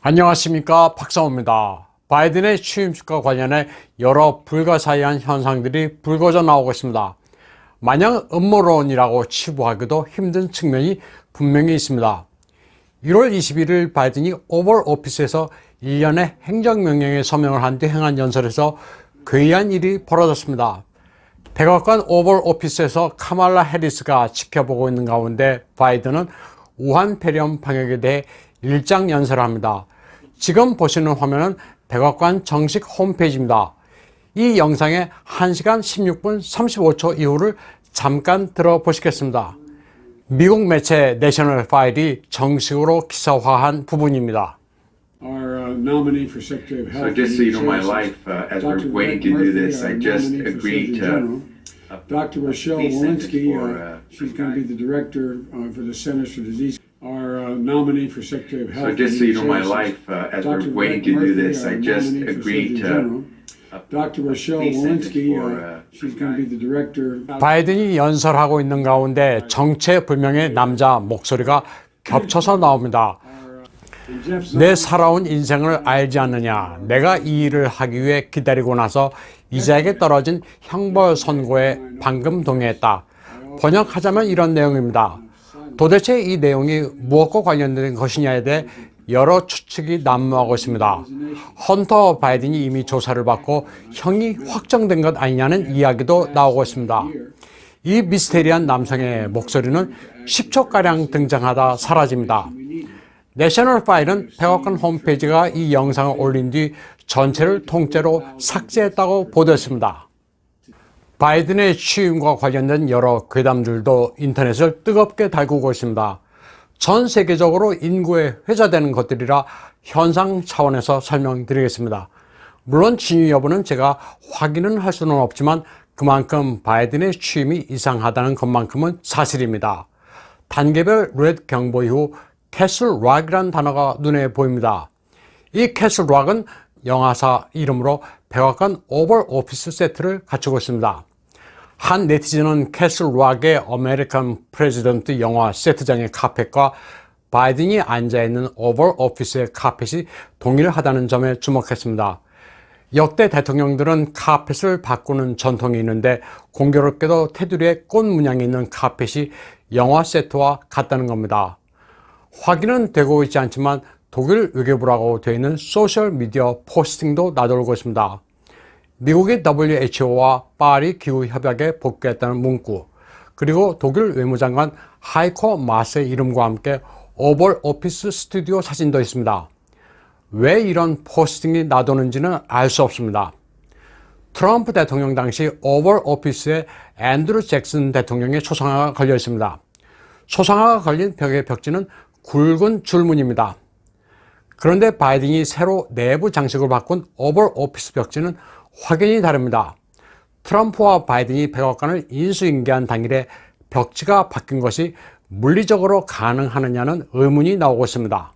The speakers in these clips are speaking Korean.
안녕하십니까, 박상호입니다. 바이든의 취임식과 관련해 여러 불가사의한 현상들이 불거져 나오고 있습니다. 마냥 음모론이라고 치부하기도 힘든 측면이 분명히 있습니다. 1월 21일 바이든이 오벌 오피스에서 1년의 행정명령에 서명을 한 뒤 행한 연설에서 괴이한 일이 벌어졌습니다. 백악관 오벌 오피스에서 카말라 해리스가 지켜보고 있는 가운데 바이든은 우한 폐렴 방역에 대해 일장 연설을 합니다. 지금 보시는 화면은 백악관 정식 홈페이지입니다. 이 영상의 1시간 16분 35초 이후를 잠깐 들어보시겠습니다. 미국 매체 내셔널 파일이 정식으로 기사화한 부분입니다. So just so you know my life, as we're waiting to do this, I just agreed to Dr. Rochelle Walensky, she's going to be the director for the Centers for Disease. Our nominee for Secretary of Health. So just so you know my life, as we're waiting to do this, I just agreed to Dr. Rochelle Walensky, she's going to be the director. 바이든이 연설하고 있는 가운데 정체불명의 남자 목소리가 겹쳐서 나옵니다. 내 살아온 인생을 알지 않느냐. 내가 이 일을 하기 위해 기다리고 나서 이자에게 떨어진 형벌 선고에 방금 동의했다. 번역하자면 이런 내용입니다. 도대체 이 내용이 무엇과 관련된 것이냐에 대해 여러 추측이 난무하고 있습니다. 헌터 바이든이 이미 조사를 받고 형이 확정된 것 아니냐는 이야기도 나오고 있습니다. 이 미스테리한 남성의 목소리는 10초가량 등장하다 사라집니다. 내셔널 파일은 백악관 홈페이지가 이 영상을 올린 뒤 전체를 통째로 삭제했다고 보도했습니다. 바이든의 취임과 관련된 여러 괴담들도 인터넷을 뜨겁게 달구고 있습니다. 전 세계적으로 인구에 회자되는 것들이라 현상 차원에서 설명드리겠습니다. 물론 진위 여부는 제가 확인은 할 수는 없지만 그만큼 바이든의 취임이 이상하다는 것만큼은 사실입니다. 단계별 렛 경보 이후 캐슬 락이라는 단어가 눈에 보입니다. 이 캐슬 락은 영화사 이름으로 백악관 오벌 오피스 세트를 갖추고 있습니다. 한 네티즌은 캐슬 락의 아메리칸 프레지던트 영화 세트장의 카펫과 바이든이 앉아있는 오벌 오피스의 카펫이 동일하다는 점에 주목했습니다. 역대 대통령들은 카펫을 바꾸는 전통이 있는데 공교롭게도 테두리에 꽃 문양이 있는 카펫이 영화 세트와 같다는 겁니다. 확인은 되고 있지 않지만 독일 외교부라고 되어 있는 소셜미디어 포스팅도 나돌고 있습니다. 미국의 WHO와 파리 기후협약에 복귀했다는 문구, 그리고 독일 외무장관 하이코 마스의 이름과 함께 오벌 오피스 스튜디오 사진도 있습니다. 왜 이런 포스팅이 나도는지는 알 수 없습니다. 트럼프 대통령 당시 오벌 오피스에 앤드루 잭슨 대통령의 초상화가 걸려 있습니다. 초상화가 걸린 벽의 벽지는 굵은 줄무늬입니다. 그런데 바이든이 새로 내부 장식을 바꾼 오벌 오피스 벽지는 확연히 다릅니다. 트럼프와 바이든이 백악관을 인수인계한 당일에 벽지가 바뀐 것이 물리적으로 가능하느냐는 의문이 나오고 있습니다.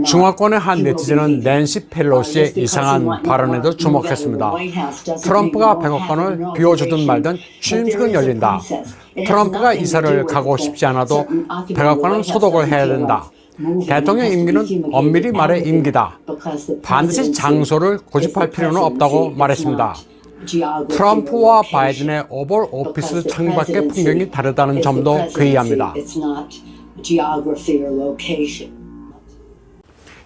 중화권의 한 네티즌은 낸시 펠로시의 이상한 발언에도 주목했습니다. 트럼프가 백악관을 비워주든 말든 취임식은 열린다. 트럼프가 이사를 가고 싶지 않아도 백악관은 소독을 해야 된다. 대통령 임기는 엄밀히 말해 임기다. 반드시 장소를 고집할 필요는 없다고 말했습니다. 트럼프와 바이든의 오벌 오피스 창밖의 풍경이 다르다는 점도 괴이합니다.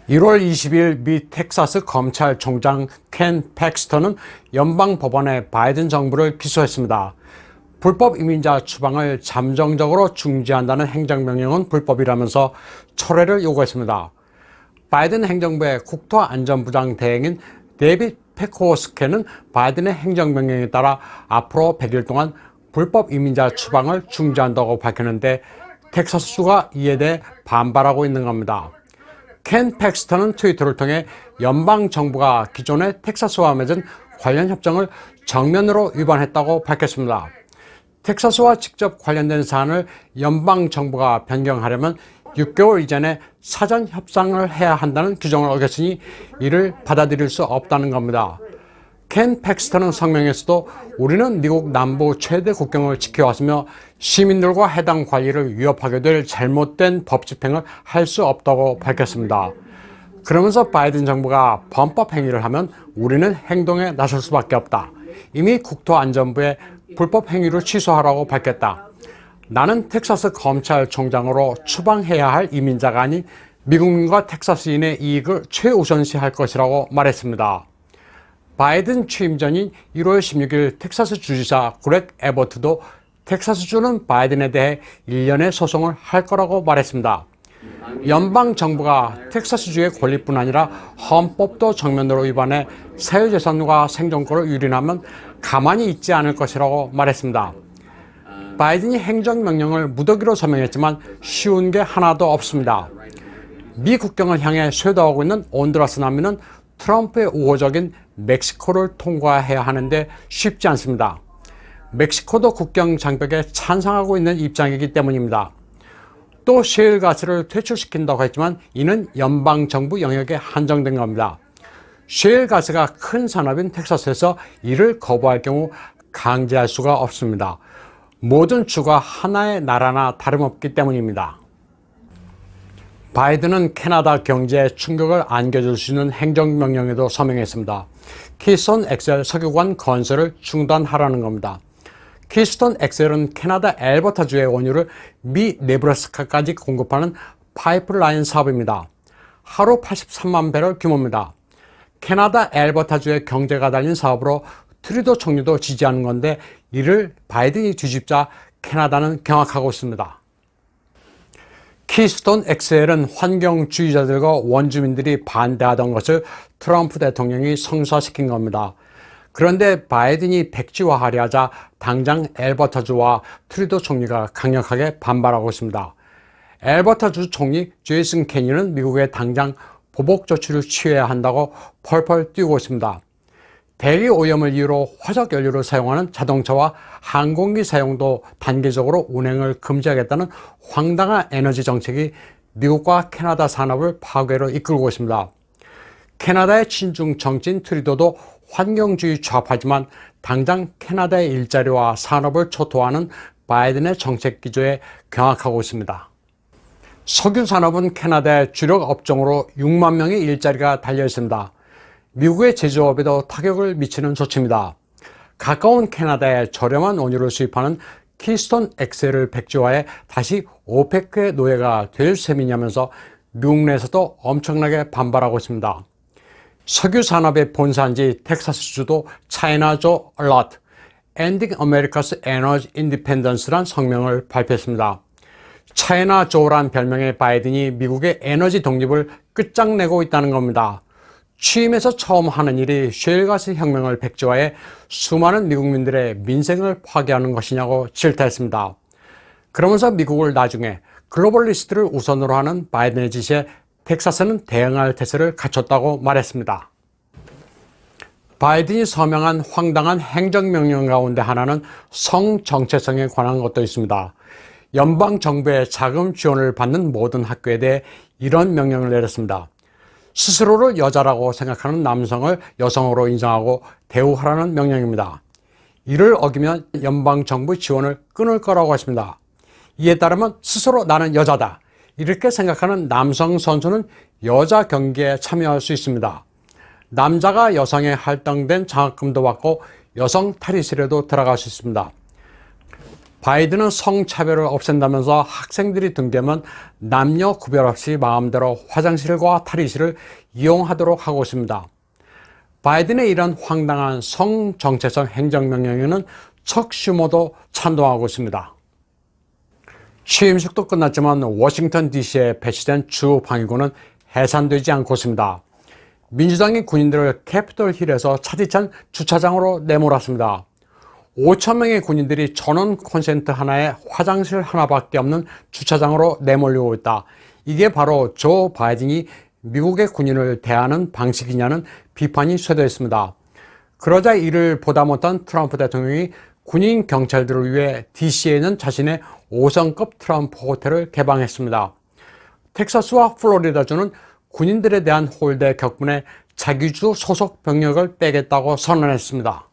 1월 20일 미 텍사스 검찰총장 켄 팩스터는 연방법원에 바이든 정부를 기소했습니다. 불법 이민자 추방을 잠정적으로 중지한다는 행정명령은 불법이라면서 철회를 요구했습니다. 바이든 행정부의 국토안전부장 대행인 데이빗 페코스케는 바이든의 행정명령에 따라 앞으로 100일 동안 불법 이민자 추방을 중지한다고 밝혔는데 텍사스주가 이에 대해 반발하고 있는 겁니다. 켄 팩스터는 트위터를 통해 연방정부가 기존의 텍사스와 맺은 관련 협정을 정면으로 위반했다고 밝혔습니다. 텍사스와 직접 관련된 사안을 연방정부가 변경하려면 6개월 이전에 사전 협상을 해야 한다는 규정을 어겼으니 이를 받아들일 수 없다는 겁니다. 켄 팩스턴은 성명에서도 우리는 미국 남부 최대 국경을 지켜왔으며 시민들과 해당 관리를 위협하게 될 잘못된 법 집행을 할 수 없다고 밝혔습니다. 그러면서 바이든 정부가 범법 행위를 하면 우리는 행동에 나설 수밖에 없다. 이미 국토안전부에 불법 행위를 취소하라고 밝혔다. 나는 텍사스 검찰총장으로 추방해야 할 이민자가 아닌 미국민과 텍사스인의 이익을 최우선시할 것이라고 말했습니다. 바이든 취임 전인 1월 16일 텍사스 주지사 그렉 에버트도 텍사스주는 바이든에 대해 일련의 소송을 할 거라고 말했습니다. 연방 정부가 텍사스주의 권리뿐 아니라 헌법도 정면으로 위반해 사유재산과 생존권을 유린하면 가만히 있지 않을 것이라고 말했습니다. 바이든이 행정명령을 무더기로 서명했지만 쉬운 게 하나도 없습니다. 미 국경을 향해 쇄도하고 있는 온두라스 난민은 트럼프의 우호적인 멕시코를 통과해야 하는데 쉽지 않습니다. 멕시코도 국경 장벽에 찬성하고 있는 입장이기 때문입니다. 또 셰일가스를 퇴출시킨다고 했지만 이는 연방정부 영역에 한정된 겁니다. 셰일가스가 큰 산업인 텍사스에서 이를 거부할 경우 강제할 수가 없습니다. 모든 주가 하나의 나라나 다름없기 때문입니다. 바이든은 캐나다 경제에 충격을 안겨줄 수 있는 행정명령에도 서명했습니다. 키스톤 엑셀 석유관 건설을 중단하라는 겁니다. 키스톤 엑셀은 캐나다 엘버타주의 원유를 미 네브라스카까지 공급하는 파이프라인 사업입니다. 하루 83만 배럴 규모입니다. 캐나다 엘버타주의 경제가 달린 사업으로 트루도 총리도 지지하는 건데 이를 바이든이 뒤집자 캐나다는 경악하고 있습니다. 키스톤 엑셀은 환경주의자들과 원주민들이 반대하던 것을 트럼프 대통령이 성사시킨 겁니다. 그런데 바이든이 백지화하려 하자 당장 엘버타주와 트루도 총리가 강력하게 반발하고 있습니다. 엘버타주 총리 제이슨 캐니는 미국에 당장 보복 조치를 취해야 한다고 펄펄 뛰고 있습니다. 대기 오염을 이유로 화석 연료를 사용하는 자동차와 항공기 사용도 단계적으로 운행을 금지하겠다는 황당한 에너지 정책이 미국과 캐나다 산업을 파괴로 이끌고 있습니다. 캐나다의 친중 정치인 트루도도 환경주의 좌파지만 당장 캐나다의 일자리와 산업을 초토화하는 바이든의 정책 기조에 경악하고 있습니다. 석유 산업은 캐나다의 주력 업종으로 6만 명의 일자리가 달려 있습니다. 미국의 제조업에도 타격을 미치는 조치입니다. 가까운 캐나다에 저렴한 원유를 수입하는 키스톤 엑셀을 백지화해 다시 오페크의 노예가 될 셈이냐면서 미국 내에서도 엄청나게 반발하고 있습니다. 석유 산업의 본산지 텍사스주도 차이나조 알러트, Ending America's Energy Independence란 성명을 발표했습니다. 차이나조란 별명의 바이든이 미국의 에너지 독립을 끝장내고 있다는 겁니다. 취임해서 처음 하는 일이 셰일가스 혁명을 백지화해 수많은 미국민들의 민생을 파괴하는 것이냐고 질타했습니다. 그러면서 미국을 나중에 글로벌리스트를 우선으로 하는 바이든의 지시에 텍사스는 대응할 태세를 갖췄다고 말했습니다. 바이든이 서명한 황당한 행정명령 가운데 하나는 성정체성에 관한 것도 있습니다. 연방정부의 자금 지원을 받는 모든 학교에 대해 이런 명령을 내렸습니다. 스스로를 여자라고 생각하는 남성을 여성으로 인정하고 대우하라는 명령입니다. 이를 어기면 연방정부 지원을 끊을 거라고 했습니다. 이에 따르면 스스로 나는 여자다 이렇게 생각하는 남성 선수는 여자 경기에 참여할 수 있습니다. 남자가 여성에 할당된 장학금도 받고 여성 탈의실에도 들어갈 수 있습니다. 바이든은 성차별을 없앤다면서 학생들이 등교하면 남녀 구별 없이 마음대로 화장실과 탈의실을 이용하도록 하고 있습니다. 바이든의 이런 황당한 성정체성 행정명령에는 척 슈머도 찬동하고 있습니다. 취임식도 끝났지만 워싱턴 DC에 배치된 주 방위군은 해산되지 않고 있습니다. 민주당이 군인들을 캐피톨 힐에서 차디찬 주차장으로 내몰았습니다. 5천 명의 군인들이 전원 콘센트 하나에 화장실 하나밖에 없는 주차장으로 내몰리고 있다. 이게 바로 조 바이든이 미국의 군인을 대하는 방식이냐는 비판이 쇄도했습니다. 그러자 이를 보다 못한 트럼프 대통령이 군인 경찰들을 위해 DC에 있는 자신의 5성급 트럼프 호텔을 개방했습니다. 텍사스와 플로리다주는 군인들에 대한 홀대 격분에 자기주 소속 병력을 빼겠다고 선언했습니다.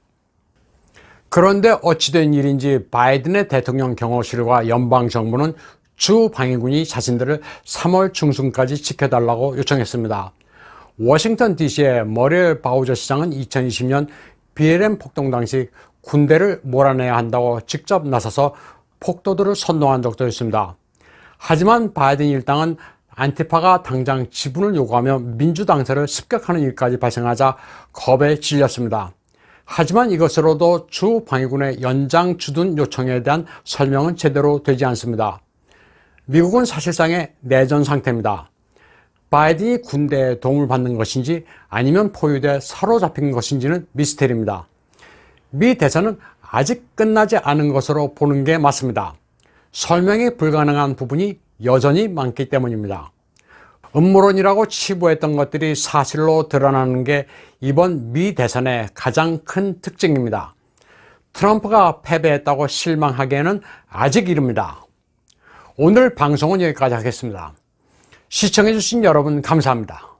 그런데 어찌된 일인지 바이든의 대통령 경호실과 연방정부는 주 방위군이 자신들을 3월 중순까지 지켜달라고 요청했습니다. 워싱턴 DC의 머리엘 바우저 시장은 2020년 BLM 폭동 당시 군대를 몰아내야 한다고 직접 나서서 폭도들을 선동한 적도 있습니다. 하지만 바이든 일당은 안티파가 당장 지분을 요구하며 민주당세를 습격하는 일까지 발생하자 겁에 질렸습니다. 하지만 이것으로도 주 방위군의 연장 주둔 요청에 대한 설명은 제대로 되지 않습니다. 미국은 사실상의 내전 상태입니다. 바이든이 군대에 도움을 받는 것인지 아니면 포위돼 사로잡힌 것인지는 미스테리입니다. 미 대선은 아직 끝나지 않은 것으로 보는 게 맞습니다. 설명이 불가능한 부분이 여전히 많기 때문입니다. 음모론이라고 치부했던 것들이 사실로 드러나는 게 이번 미 대선의 가장 큰 특징입니다. 트럼프가 패배했다고 실망하기에는 아직 이릅니다. 오늘 방송은 여기까지 하겠습니다. 시청해주신 여러분 감사합니다.